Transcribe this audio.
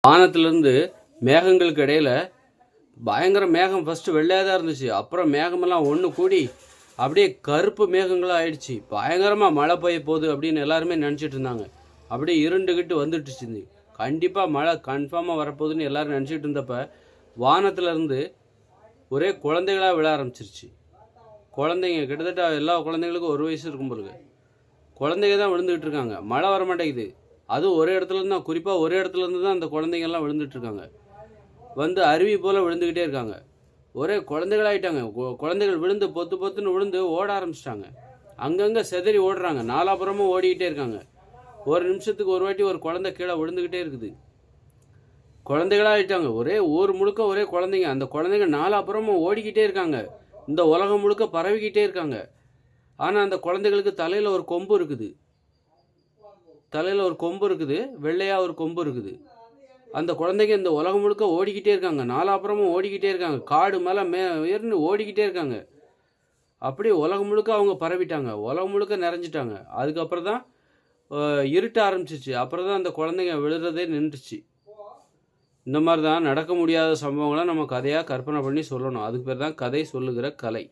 வானத்திலிருந்து மேகங்களுக்கு இடையில பயங்கர மேகம் ஃபஸ்ட்டு வெள்ளையாக தான் இருந்துச்சு. அப்புறம் மேகமெல்லாம் ஒன்று கூடி அப்படியே கருப்பு மேகங்களாக ஆயிடுச்சு. பயங்கரமாக மழை பெய்ய போகுது அப்படின்னு எல்லாருமே நினச்சிட்டு இருந்தாங்க. அப்படியே இருண்டுக்கிட்டு வந்துட்டுச்சு. கண்டிப்பாக மழை கன்ஃபார்மாக வரப்போகுதுன்னு எல்லோரும் நினச்சிட்டு இருந்தப்ப வானத்திலேருந்து ஒரே குழந்தைகளாக விழ ஆரம்பிச்சிருச்சு. குழந்தைங்க கிட்டத்தட்ட எல்லா குழந்தைங்களுக்கும் 1 வயசு இருக்கும் போலுங்க. குழந்தைங்க தான் விழுந்துக்கிட்டு இருக்காங்க. மழை வர மாட்டேங்குது. அதுவும் ஒரே இடத்துலேருந்து தான், குறிப்பாக ஒரே இடத்துலேருந்து தான் அந்த குழந்தைங்கள்லாம் விழுந்துட்டுருக்காங்க. வந்து அருவி போல் விழுந்துக்கிட்டே இருக்காங்க. ஒரே குழந்தைகளாகிட்டாங்க. குழந்தைகள் விழுந்து பொத்துன்னு விழுந்து ஓட ஆரம்பிச்சிட்டாங்க. அங்கங்கே செதறி ஓடுறாங்க. நாலாபுரமும் ஓடிக்கிட்டே இருக்காங்க. ஒரு நிமிஷத்துக்கு ஒரு வாட்டி ஒரு குழந்தை கீழே விழுந்துக்கிட்டே இருக்குது. குழந்தைகளாகிட்டாங்க. ஒரே ஊர் முழுக்க ஒரே குழந்தைங்க. அந்த குழந்தைங்க நாலாபுரமும் ஓடிக்கிட்டே இருக்காங்க. இந்த உலகம் முழுக்க பரவிக்கிட்டே இருக்காங்க. ஆனால் அந்த குழந்தைகளுக்கு தலையில் ஒரு கொம்பு இருக்குது. வெள்ளையாக ஒரு கொம்பு இருக்குது. அந்த குழந்தைங்க இந்த உலகம் முழுக்க ஓடிக்கிட்டே இருக்காங்க. நாலாபுரமும் ஓடிக்கிட்டே இருக்காங்க. காடு மேலே உயர்ந்து ஓடிக்கிட்டே இருக்காங்க. அப்படியே உலகம் முழுக்க அவங்க பரவிட்டாங்க. உலகம் முழுக்க நிறைஞ்சிட்டாங்க. அதுக்கப்புறம் தான் இருட்ட ஆரம்பிச்சிச்சு. அப்புறம் தான் அந்த குழந்தைங்க விழுறதே நின்றுச்சு. இந்த மாதிரி தான் நடக்க முடியாத சம்பவங்களை நம்ம கதையாக கற்பனை பண்ணி சொல்லணும். அதுக்கு பேர் தான் கதை சொல்லுகிற கலை.